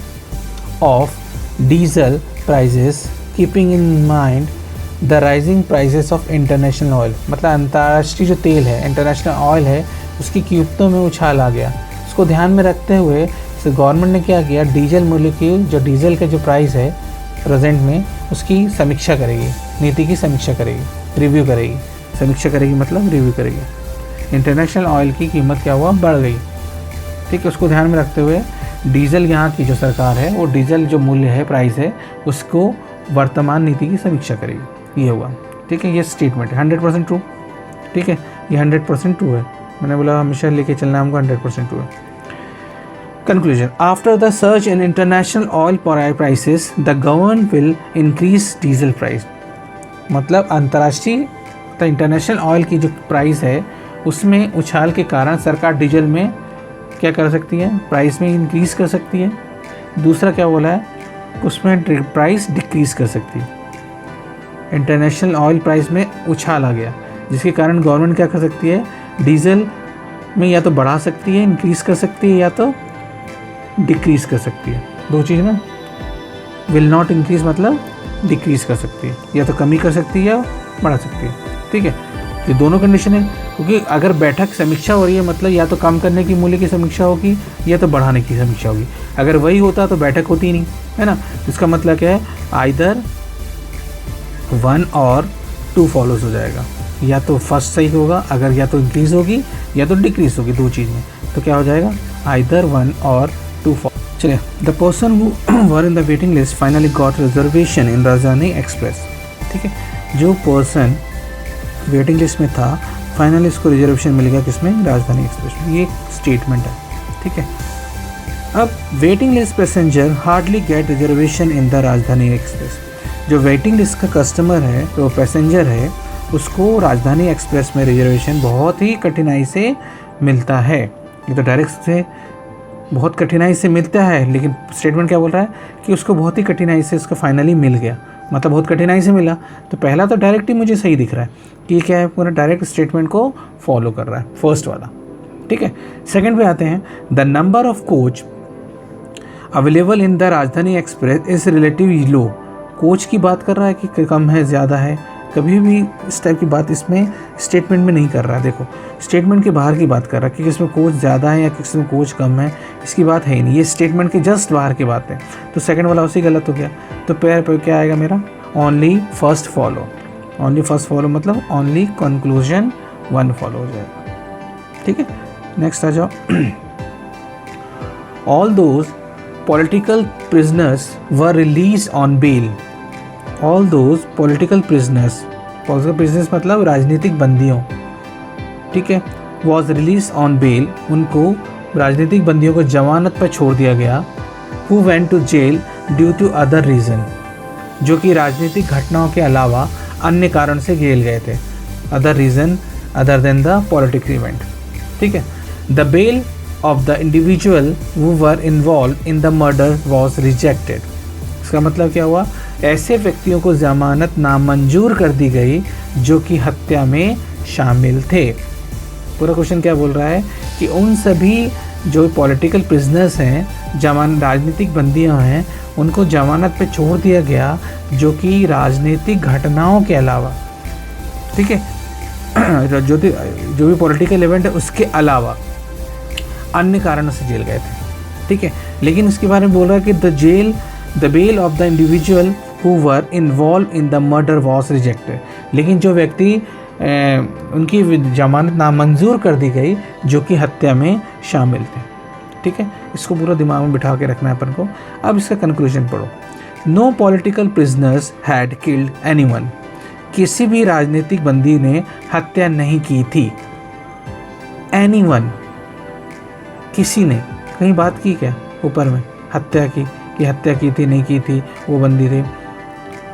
of diesel prices keeping in mind the rising prices of international oil, मतलब अंतर्राष्ट्रीय जो तेल है, इंटरनेशनल ऑयल है, उसकी कीमतों में उछाल आ गया। उसको ध्यान में रखते हुए गवर्नमेंट ने क्या किया, डीजल मूल्य की जो डीजल का जो प्राइस है प्रेजेंट में, उसकी समीक्षा करेगी, नीति की समीक्षा करेगी, रिव्यू करेगी। समीक्षा करेगी मतलब रिव्यू करेगी। इंटरनेशनल ऑयल की कीमत क्या हुआ, बढ़ गई, ठीक है। उसको ध्यान में रखते हुए डीजल यहाँ की जो सरकार है वो डीजल जो मूल्य है, प्राइस है, उसको वर्तमान नीति की समीक्षा करेगी। ये हुआ, ठीक है। ये स्टेटमेंट है 100% ट्रू, ठीक है। ये 100% ट्रू है, मैंने बोला हमेशा लेके चलना हमको, 100% ट्रू है। Conclusion, after the search in international oil prices the government will increase diesel price, मतलब अंतर्राष्ट्रीय इंटरनेशनल ऑयल की जो प्राइस है उसमें उछाल के कारण सरकार डीजल में क्या कर सकती है, प्राइस में इंक्रीज़ कर सकती है। दूसरा क्या बोला है, उसमें प्राइस डिक्रीज़ कर सकती है। इंटरनेशनल ऑयल प्राइस में उछाल आ गया, जिसके कारण गवर्नमेंट क्या कर सकती है, डीजल में या तो बढ़ा सकती है, इंक्रीज़ कर सकती है, या तो डिक्रीज़ कर सकती है। 2 चीज़ ना, विल नॉट इंक्रीज़ मतलब डिक्रीज़ कर सकती है, या तो कमी कर सकती है या बढ़ा सकती है, ठीक है। ये दोनों कंडीशन है, क्योंकि अगर बैठक समीक्षा हो रही है मतलब या तो कम करने की मूल्य की समीक्षा होगी या तो बढ़ाने की समीक्षा होगी। अगर वही होता तो बैठक होती ही नहीं, है ना। इसका मतलब क्या है, आइदर 1 और 2 फॉलोज हो जाएगा, या तो फर्स्ट सही होगा, अगर या तो इंक्रीज़ होगी या तो डिक्रीज़ होगी, 2 चीज़ में, तो क्या हो जाएगा, आइदर 1 और 2 फॉलो। चलिए, the person who were in the waiting list finally got reservation इन राजधानी एक्सप्रेस, ठीक है। जो पर्सन वेटिंग लिस्ट में था फाइनली इसको रिजर्वेशन मिल गया, किसमें, राजधानी एक्सप्रेस में। ये एक स्टेटमेंट है, ठीक है। अब waiting list passenger hardly gate reservation in the Rajdhani express, जो वेटिंग लिस्ट का कस्टमर है, जो पैसेंजर है, उसको राजधानी एक्सप्रेस में रिजर्वेशन बहुत ही कठिनाई से मिलता है। ये तो डायरेक्ट से बहुत कठिनाई से मिलता है, लेकिन स्टेटमेंट क्या बोल रहा है कि उसको बहुत ही कठिनाई से उसको फाइनली मिल गया, मतलब बहुत कठिनाई से मिला। तो पहला तो डायरेक्ट ही मुझे सही दिख रहा है कि क्या है, पूरा डायरेक्ट स्टेटमेंट को फॉलो कर रहा है, फर्स्ट वाला, ठीक है। सेकंड पे आते हैं, the number of coach available in the Rajdhani express is relatively low. Coach की बात कर रहा है कि कम है, ज़्यादा है, कभी भी इस टाइप की बात इसमें स्टेटमेंट में नहीं कर रहा है। देखो स्टेटमेंट के बाहर की बात कर रहा है कि किसमें कोच ज़्यादा है या किसमें कोच कम है, इसकी बात है ही नहीं, ये स्टेटमेंट के जस्ट बाहर की बात है। तो सेकंड वाला उसी गलत हो गया। तो पेयर पर क्या आएगा मेरा, only first follow. Only first follow मतलब ओनली कंक्लूजन 1 फॉलो हो जाएगा। ठीक है, नेक्स्ट आ जाओ। All those political prisoners were release on bail. All those political prisoners मतलब राजनीतिक बंदियों, ठीक है, वॉज रिलीज ऑन बेल, उनको राजनीतिक बंदियों को जमानत पर छोड़ दिया गया। Who went to jail due to other reason, जो कि राजनीतिक घटनाओं के अलावा अन्य कारण से जेल गए थे। Other reason other than the political event. ठीक है, the bail of the individual who were involve in the murder was rejected. इसका मतलब क्या हुआ, ऐसे व्यक्तियों को जमानत नामंजूर कर दी गई जो कि हत्या में शामिल थे। पूरा क्वेश्चन क्या बोल रहा है कि उन सभी जो पॉलिटिकल प्रिजनर्स हैं, राजनीतिक बंदियां हैं, उनको जमानत पे छोड़ दिया गया जो कि राजनीतिक घटनाओं के अलावा, ठीक है, जो भी पॉलिटिकल इवेंट है उसके अलावा अन्य कारणों से जेल गए थे। ठीक है, लेकिन इसके बारे में बोल रहा है कि the bail of the individual who were involve in the murder was rejected. लेकिन जो व्यक्ति उनकी जमानत नामंजूर कर दी गई जो कि हत्या में शामिल थे। ठीक है, इसको पूरा दिमाग में बिठा के रखना है अपन को। अब इसका कंक्लूजन पढ़ो। No political prisoners had killed anyone. किसी भी राजनीतिक बंदी ने हत्या नहीं की थी। एनीवन, किसी ने, कहीं बात की क्या ऊपर में हत्या की, कि हत्या की थी नहीं की थी, वो बंदी थे।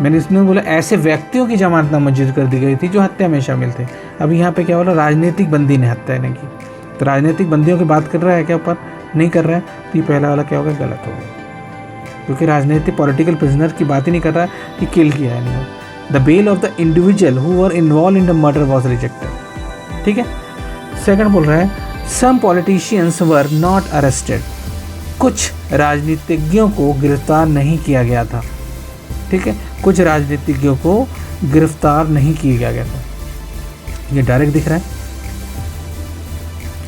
मैंने इसमें बोला ऐसे व्यक्तियों की जमानत नामंजूर कर दी गई थी जो हत्या में शामिल थे। अब यहाँ पे क्या बोला, राजनीतिक बंदी ने हत्या नहीं की। तो राजनीतिक बंदियों की बात कर रहा है क्या ऊपर, नहीं कर रहा है, तो ये पहला वाला क्या होगा, गलत हो गया, क्योंकि राजनीतिक पॉलिटिकल प्रिजनर की बात ही नहीं कर रहा है कि किल किया है नहीं। The bail of the individual who were involve in the murder was rejected. ठीक है, सेकंड बोल रहा है some politicians were not arrested. कुछ राजनीतिज्ञों को गिरफ्तार नहीं किया गया था। ठीक है, कुछ राजनीतिज्ञों को गिरफ्तार नहीं किया गया था, ये डायरेक्ट दिख रहा है।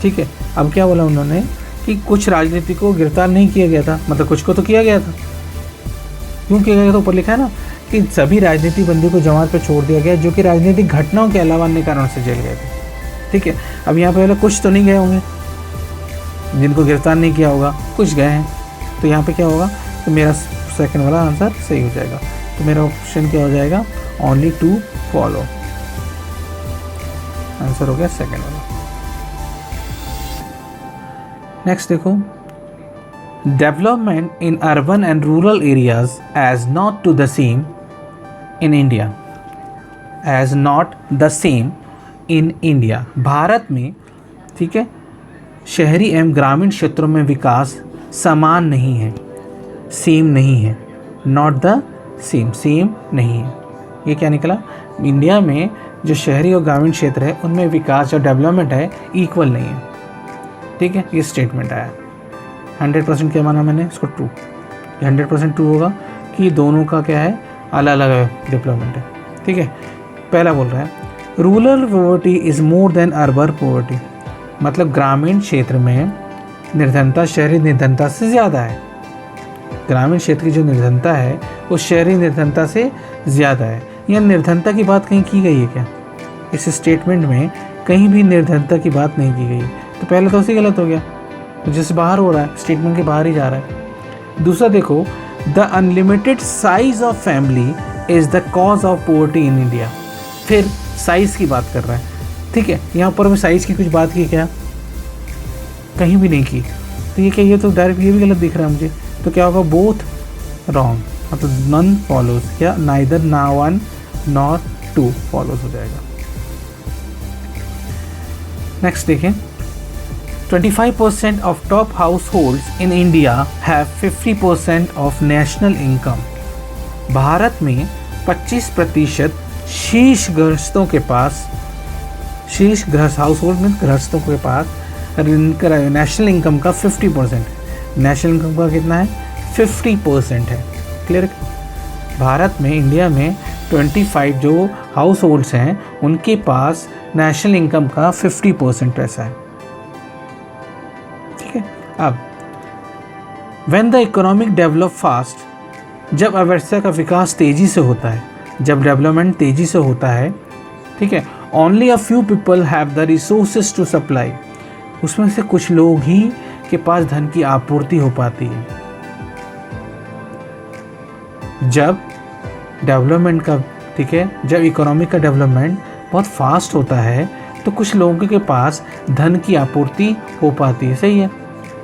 ठीक है, अब क्या बोला उन्होंने कि कुछ राजनीतिकों को गिरफ्तार नहीं किया गया था, मतलब कुछ को तो किया गया था। क्यों किया गया, तो ऊपर लिखा है ना कि सभी राजनीतिक बंदियों को जमानत पर छोड़ दिया गया जो कि राजनीतिक घटनाओं के अलावा अन्य कारणों से जेल गए थे। ठीक है, अब यहाँ पे कुछ तो नहीं गए होंगे, जिनको गिरफ्तार नहीं किया होगा, कुछ गए हैं, तो यहाँ पे क्या होगा, तो मेरा सेकंड वाला आंसर सही हो जाएगा। तो मेरा ऑप्शन क्या हो जाएगा, ओनली 2 फॉलो। आंसर हो गया सेकंड वाला। नेक्स्ट देखो, development in urban and rural areas as not to the same in India, as not the same in India. भारत में, ठीक है, शहरी एवं ग्रामीण क्षेत्रों में विकास समान नहीं है, सेम नहीं है, नॉट द सेम, सेम नहीं है। ये क्या निकला, इंडिया में जो शहरी और ग्रामीण क्षेत्र है उनमें विकास और डेवलपमेंट है इक्वल नहीं है। ठीक है, ये स्टेटमेंट आया। 100% क्या माना मैंने इसको, 2। 100% 2 होगा कि दोनों का क्या है, अलग अलग डेवलपमेंट है। ठीक है, पहला बोल रहा है rural poverty is more than urban poverty, मतलब ग्रामीण क्षेत्र में निर्धनता शहरी निर्धनता से ज़्यादा है। ग्रामीण क्षेत्र की जो निर्धनता है वो शहरी निर्धनता से ज़्यादा है। यह निर्धनता की बात कहीं की गई है क्या, इस स्टेटमेंट में कहीं भी निर्धनता की बात नहीं की गई, तो पहले तो उसी गलत हो गया, तो जैसे बाहर हो रहा है, स्टेटमेंट के बाहर ही जा रहा है। दूसरा देखो, the unlimited size of family is the cause of poverty in India. फिर साइज़ की बात कर रहा है। ठीक है, यहाँ पर भी साइज़ की कुछ बात की क्या, कहीं भी नहीं की, तो ये क्या, ये तो डायरेक्ट ये भी गलत दिख रहा है मुझे। तो क्या होगा, बोथ रॉन्ग, मतलब नन फॉलोज, क्या नाइदर ना 1 नॉर 2 फॉलोज हो जाएगा। नेक्स्ट देखें, 25% of top house holds in India have 50% of national income. Bharat में 25% शीर्ष गृहस्थों के पास, शीर्ष गृहस्थ हाउस होल्ड में गृहस्थों के पास नेशनल इनकम का 50%, नेशनल इनकम का कितना है, 50% है। क्लियर, भारत में, इंडिया में 25 जो हाउस होल्ड्स हैं उनके पास नेशनल इनकम का 50% पैसा है। ठीक है। अब when the economic develop fast, जब अर्थव्यवस्था का विकास तेज़ी से होता है, जब डेवलपमेंट तेज़ी से होता है, ठीक है, only a few people have the resources to supply, उसमें से कुछ लोग ही के पास धन की आपूर्ति हो पाती है। जब डेवलपमेंट का, ठीक है, जब इकोनॉमी का डेवलपमेंट बहुत फास्ट होता है तो कुछ लोगों के पास धन की आपूर्ति हो पाती है। सही है।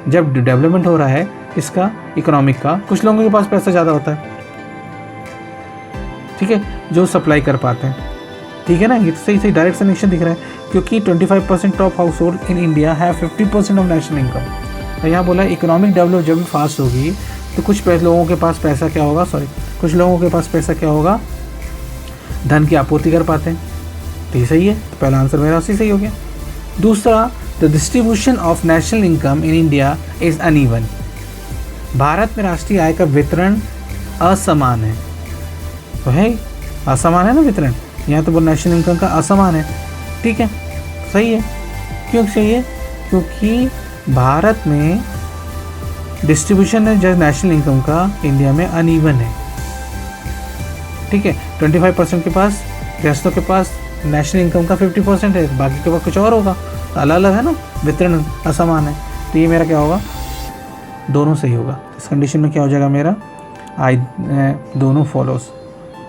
जब डेवलपमेंट हो रहा है इसका, इकोनॉमिक का, कुछ लोगों के पास पैसा ज़्यादा होता है, ठीक है, जो सप्लाई कर पाते हैं। ठीक है ना, ये तो सही सही डायरेक्ट कनेक्शन दिख रहा है, क्योंकि 25% of house hold in India have 50% of national income. तो यहाँ बोला इकोनॉमिक डेवलप जब भी फास्ट होगी तो कुछ लोगों के पास पैसा क्या होगा, कुछ लोगों के पास पैसा क्या होगा, धन की आपूर्ति कर पाते हैं। तो ये सही है, तो पहला आंसर मेरा सही हो गया। दूसरा, the distribution of national income in India is uneven, Bharat में राष्ट्रीय आय का वितरण असमान है। तो है असमान है ना वितरण, यहाँ तो नेशनल इनकम का असमान है। ठीक है, सही है। क्यों सही है? क्योंकि भारत में डिस्ट्रीब्यूशन है जो नेशनल इनकम का इंडिया में अनइवन है। ठीक है, 25% के पास, गृहस्थों के पास नेशनल इनकम का 50% है, बाकी के पास कुछ और होगा, तो अलग अलग है ना, वितरण असमान है। तो ये मेरा क्या होगा, दोनों सही होगा। इस कंडीशन में क्या हो जाएगा मेरा, आई दोनों फॉलोज।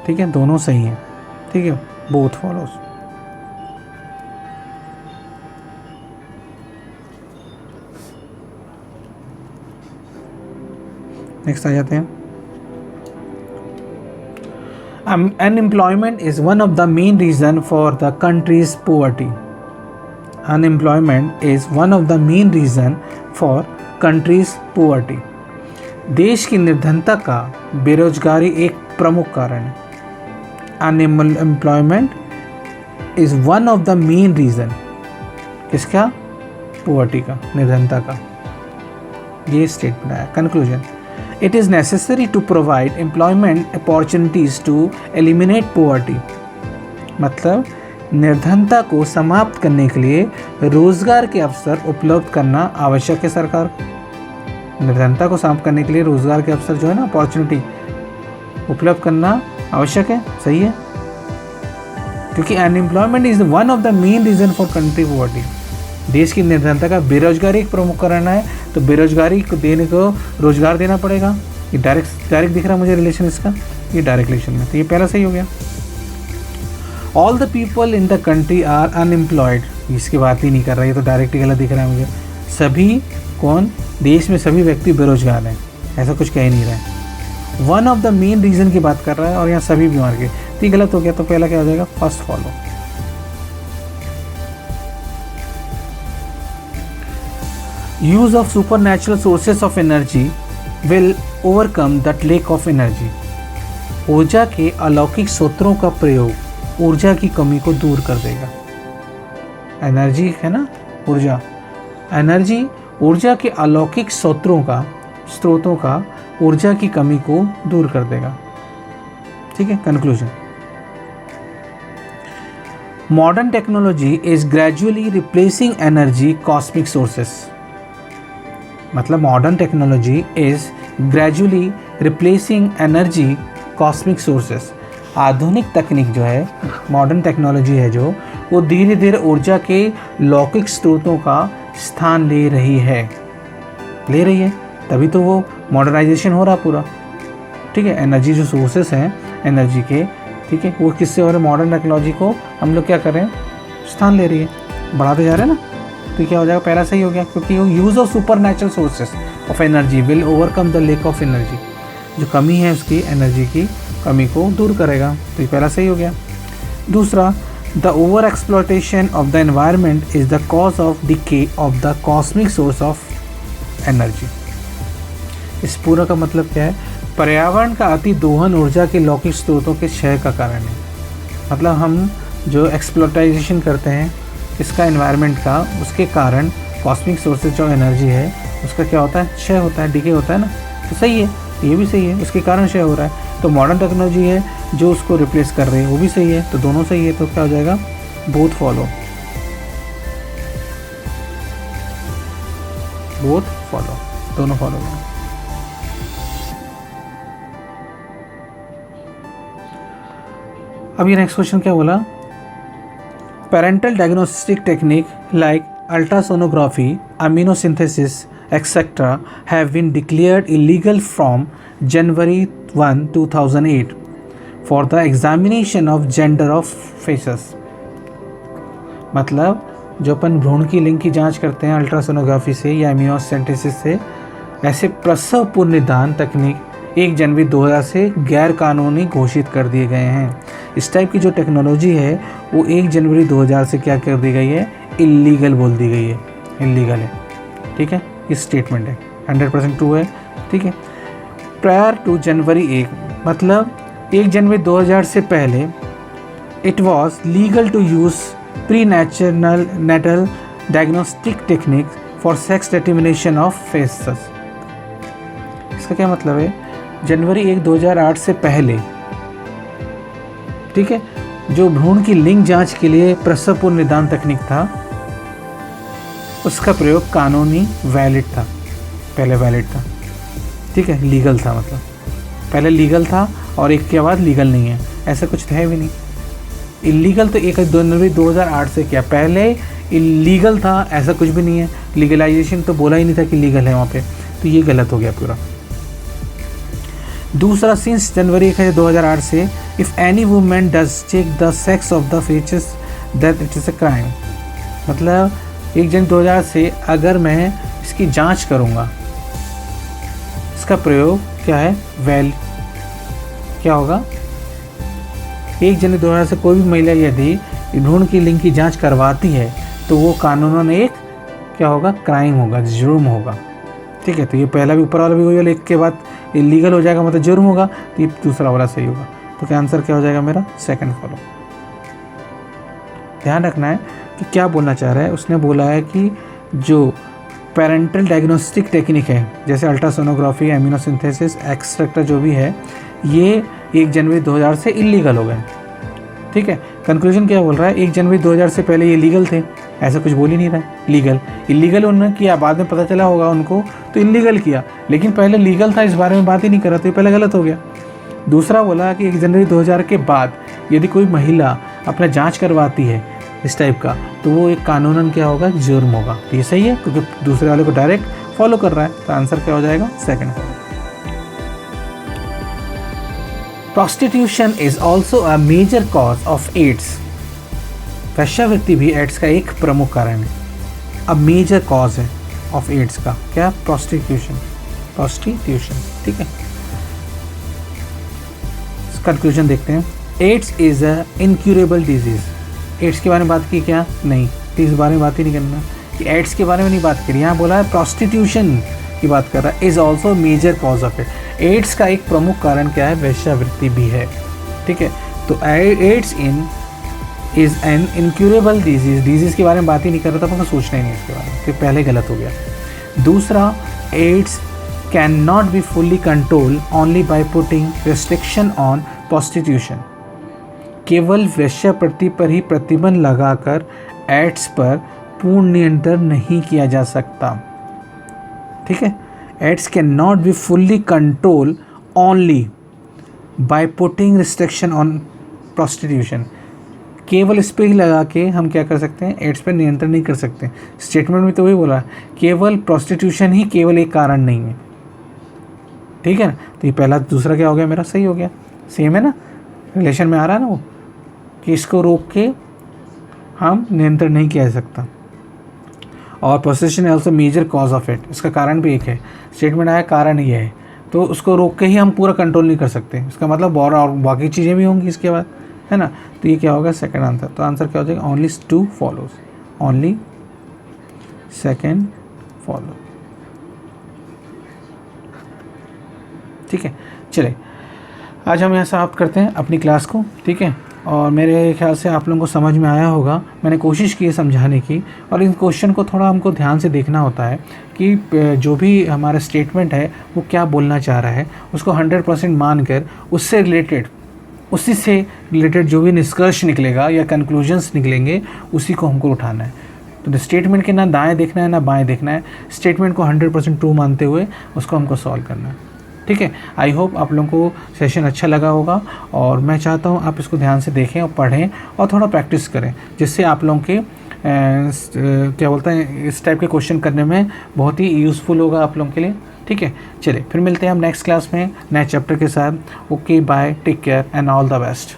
ठीक है, दोनों सही हैं। ठीक है, बोथ फॉलोज। नेक्स्ट आ जाते हैं। Unemployment is one of the main reason for the country's poverty. Unemployment is one of the main reason for country's poverty. देश की निर्धनता का बेरोजगारी एक प्रमुख कारण है। Unemployment is one of the main reason, किसका? poverty का, निर्धनता का। ये स्टेटमेंट है। Conclusion, It is necessary to provide employment opportunities to eliminate poverty. मतलब निर्धनता को समाप्त करने के लिए रोजगार के अवसर उपलब्ध करना आवश्यक है। सरकार निर्धनता को समाप्त करने के लिए रोजगार के अवसर जो है ना, अपॉर्चुनिटी उपलब्ध करना आवश्यक है। सही है, क्योंकि unemployment is one of the main reason for country poverty. देश की निर्धनता का बेरोजगारी एक प्रमुख कारण है, तो बेरोजगारी को देने को रोजगार देना पड़ेगा। ये डायरेक्ट दिख रहा है मुझे रिलेशन इसका, ये डायरेक्ट रिलेशन में, तो ये पहला सही हो गया। All the people in the country are unemployed, इसकी बात ही नहीं कर रहा, ये तो डायरेक्ट ही गलत दिख रहा है मुझे। सभी कौन, देश में सभी व्यक्ति बेरोजगार हैं, ऐसा कुछ कह ही नहीं रहा है। One of the main reason की बात कर रहा है और यहाँ सभी बीमार के, तो ये गलत हो गया। तो पहला क्या हो जाएगा, first follow. Use of super natural sources of energy will overcome the lake of energy. ऊर्जा के अलौकिक स्रोतों का प्रयोग ऊर्जा की कमी को दूर कर देगा। एनर्जी है ना, ऊर्जा, एनर्जी ऊर्जा के अलौकिक स्रोतों का ऊर्जा की कमी को दूर कर देगा। ठीक है, conclusion, modern technology is gradually replacing energy cosmic sources. मतलब modern technology is gradually replacing energy cosmic sources. आधुनिक तकनीक जो है, मॉडर्न टेक्नोलॉजी है जो, वो धीरे धीरे ऊर्जा के लौकिक स्रोतों का स्थान ले रही है, तभी तो वो मॉडर्नाइजेशन हो रहा पूरा। ठीक है, एनर्जी जो सोर्सेस हैं एनर्जी के, ठीक है, वो किससे हो रहे, मॉडर्न टेक्नोलॉजी को हम लोग क्या कर रहे हैं, स्थान ले रही है, बढ़ाते जा रहे हैं ना। तो क्या हो जाएगा, पहला सही हो गया, क्योंकि use of super natural sources of energy will overcome the lake of energy. जो कमी है उसकी, एनर्जी की कमी को दूर करेगा, तो ये पहला सही हो गया। दूसरा, the over exploitation of the environment is the cause of decay of the cosmic source of energy. इस पूरा का मतलब क्या है, पर्यावरण का अति दोहन ऊर्जा के लौकिक स्रोतों के क्षय का कारण है। मतलब हम जो एक्सप्लॉयटाइजेशन करते हैं इसका, एनवायरनमेंट का, उसके कारण कॉस्मिक सोर्सेज जो एनर्जी है उसका क्या होता है, क्षय होता है, डिके होता है ना। तो सही है, ये भी सही है, उसके कारण क्षय हो रहा है। तो मॉडर्न टेक्नोलॉजी है जो उसको रिप्लेस कर रहे हैं वो भी सही है, तो दोनों सही है, तो क्या हो जाएगा, बोथ फॉलो, बोथ फॉलो, दोनों फॉलो करें। अब ये नेक्स्ट क्वेश्चन क्या बोला, parental diagnostic technique like ultrasonography, amniocentesis etc. have been declared illegal from January 1, 2008 for the examination of gender of fetus। मतलब जो अपन भ्रूण की लिंग की जांच करते हैं अल्ट्रासोनोग्राफी से या इम्यूनोसिंथेसिस से, ऐसे प्रसव पूर्व निदान तकनीक 1 जनवरी 2000 से गैर कानूनी घोषित कर दिए गए हैं। इस टाइप की जो टेक्नोलॉजी है वो 1 जनवरी 2000 से क्या कर दी गई है, इलीगल बोल दी गई है, इलीगल है। ठीक है, ये स्टेटमेंट है, 100% ट्रू है। ठीक है, प्रायर टू जनवरी 1, मतलब 1 जनवरी 2000 से पहले it was legal to use prenatal diagnostic technique for sex determination of foetus. इसका क्या मतलब है, जनवरी 1, 2008 से पहले, ठीक है, जो भ्रूण की लिंग जांच के लिए प्रसव पूर्व निदान तकनीक था उसका प्रयोग कानूनी वैलिड था, पहले वैलिड था। ठीक है, लीगल था, मतलब पहले लीगल था और एक के बाद लीगल नहीं है, ऐसा कुछ है भी नहीं। इलीगल तो 1 जनवरी 2008 से, क्या पहले इलीगल था, ऐसा कुछ भी नहीं है। लीगलाइजेशन तो बोला ही नहीं था कि लीगल है वहाँ पे, तो ये गलत हो गया पूरा। दूसरा, सिंस जनवरी 1, 2008 से if any women does check the sex of the features that it is a crime. मतलब 1 जनवरी 2000 से अगर मैं इसकी जांच करूंगा, इसका प्रयोग क्या है, क्या होगा, 1 जनवरी 2000 से कोई भी महिला यदि भ्रूण की लिंग की जांच करवाती है तो वो कानूनन एक क्या होगा, क्राइम होगा, जुर्म होगा। ठीक है, तो ये पहला भी, ऊपर वाला भी हो जाएगा, एक के बाद इलीगल हो जाएगा, मतलब जुर्म होगा, तो ये दूसरा वाला सही होगा। तो क्या आंसर क्या हो जाएगा मेरा, सेकंड फॉलो। ध्यान रखना है कि क्या बोलना चाह रहा है, उसने बोला है कि जो पेरेंटल डायग्नोस्टिक टेक्निक है जैसे अल्ट्रासोनोग्राफी, एमिनोसिंथेसिस एक्सेट्रा जो भी है, ये 1 जनवरी 2000 से इलीगल हो गए। ठीक है, कंक्लूजन क्या बोल रहा है, 1 जनवरी 2000 से पहले ये लीगल थे, ऐसा कुछ बोल ही नहीं रहा है, लीगल इलीगल उन्होंने किया, बाद में पता चला होगा उनको तो इलीगल किया, लेकिन पहले लीगल था, इस बारे में बात ही नहीं कर रहा, तो ये पहले गलत हो गया। दूसरा बोला कि 1 जनवरी 2000 के बाद यदि कोई महिला अपना जाँच करवाती है इस टाइप का, तो वो एक कानूनन क्या होगा, जुर्म होगा। तो ये सही है क्योंकि दूसरे वाले को डायरेक्ट फॉलो कर रहा है, तो आंसर क्या हो जाएगा, second follow. Prostitution is also a major cause of AIDS. वेश्यावृत्ति भी एड्स का एक प्रमुख कारण है, अब मेजर कॉज है ऑफ एड्स का, क्या, प्रोस्टिट्यूशन। ठीक है, कंक्लूजन देखते हैं। AIDS is a incurable disease. AIDS के बारे में बात की क्या, नहीं, तो इस बारे में बात ही नहीं करना कि एड्स के बारे में नहीं बात करी, यहाँ बोला है प्रोस्टिट्यूशन की बात कर रहा है, is also major cause of it. AIDS का एक प्रमुख कारण क्या है, वेश्यावृत्ति भी है। ठीक है, तो AIDS is an incurable disease के बारे में बात ही नहीं कर रहा था, पर सोचना ही नहीं इसके बारे में, तो पहले गलत हो गया। दूसरा, AIDS can not be fully control only by putting restriction on prostitution. केवल वेश्यावृत्ति पर ही प्रतिबंध लगाकर एड्स पर पूर्ण नियंत्रण नहीं किया जा सकता। ठीक है, AIDS can not be fully control only by putting restriction on prostitution. केवल इस पर ही लगा के हम क्या कर सकते हैं, एड्स पर नियंत्रण नहीं कर सकते। स्टेटमेंट में तो वही बोला, केवल प्रोस्टिट्यूशन ही केवल एक कारण नहीं है। ठीक है ना, तो ये पहला, दूसरा क्या हो गया मेरा, सही हो गया, सेम है ना, रिलेशन में आ रहा है ना वो, कि इसको रोक के हम नियंत्रण नहीं किया जा सकता। और प्रोस्टिट्यूशन है also major cause of it, इसका कारण भी एक है, स्टेटमेंट आया कारण ये है, तो उसको रोक के ही हम पूरा कंट्रोल नहीं कर सकते, इसका मतलब और बाकी चीज़ें भी होंगी इसके बाद, है ना। तो ये क्या होगा, सेकंड आंसर। तो आंसर क्या हो जाएगा, only 2 follows, only second follow. ठीक है, चले आज हम यहाँ समाप्त करते हैं अपनी क्लास को। ठीक है, और मेरे ख्याल से आप लोगों को समझ में आया होगा, मैंने कोशिश की है समझाने की, और इन क्वेश्चन को थोड़ा हमको ध्यान से देखना होता है कि जो भी हमारा स्टेटमेंट है वो क्या बोलना चाह रहा है, उसको 100% मानकर उससे रिलेटेड उसी से रिलेटेड जो भी निष्कर्ष निकलेगा या कंक्लूजन्स निकलेंगे उसी को हमको उठाना है। तो स्टेटमेंट के ना दाएं देखना है ना बाएं देखना है, स्टेटमेंट को 100% ट्रू मानते हुए उसको हमको सॉल्व करना है। ठीक है, आई होप आप लोगों को सेशन अच्छा लगा होगा, और मैं चाहता हूँ आप इसको ध्यान से देखें और पढ़ें और थोड़ा प्रैक्टिस करें, जिससे आप लोगों के क्या बोलते हैं इस टाइप के क्वेश्चन करने में बहुत ही यूज़फुल होगा आप लोगों के लिए। ठीक है, चलिए फिर मिलते हैं हम नेक्स्ट क्लास में नए चैप्टर के साथ। Okay, bye, take care and all the best.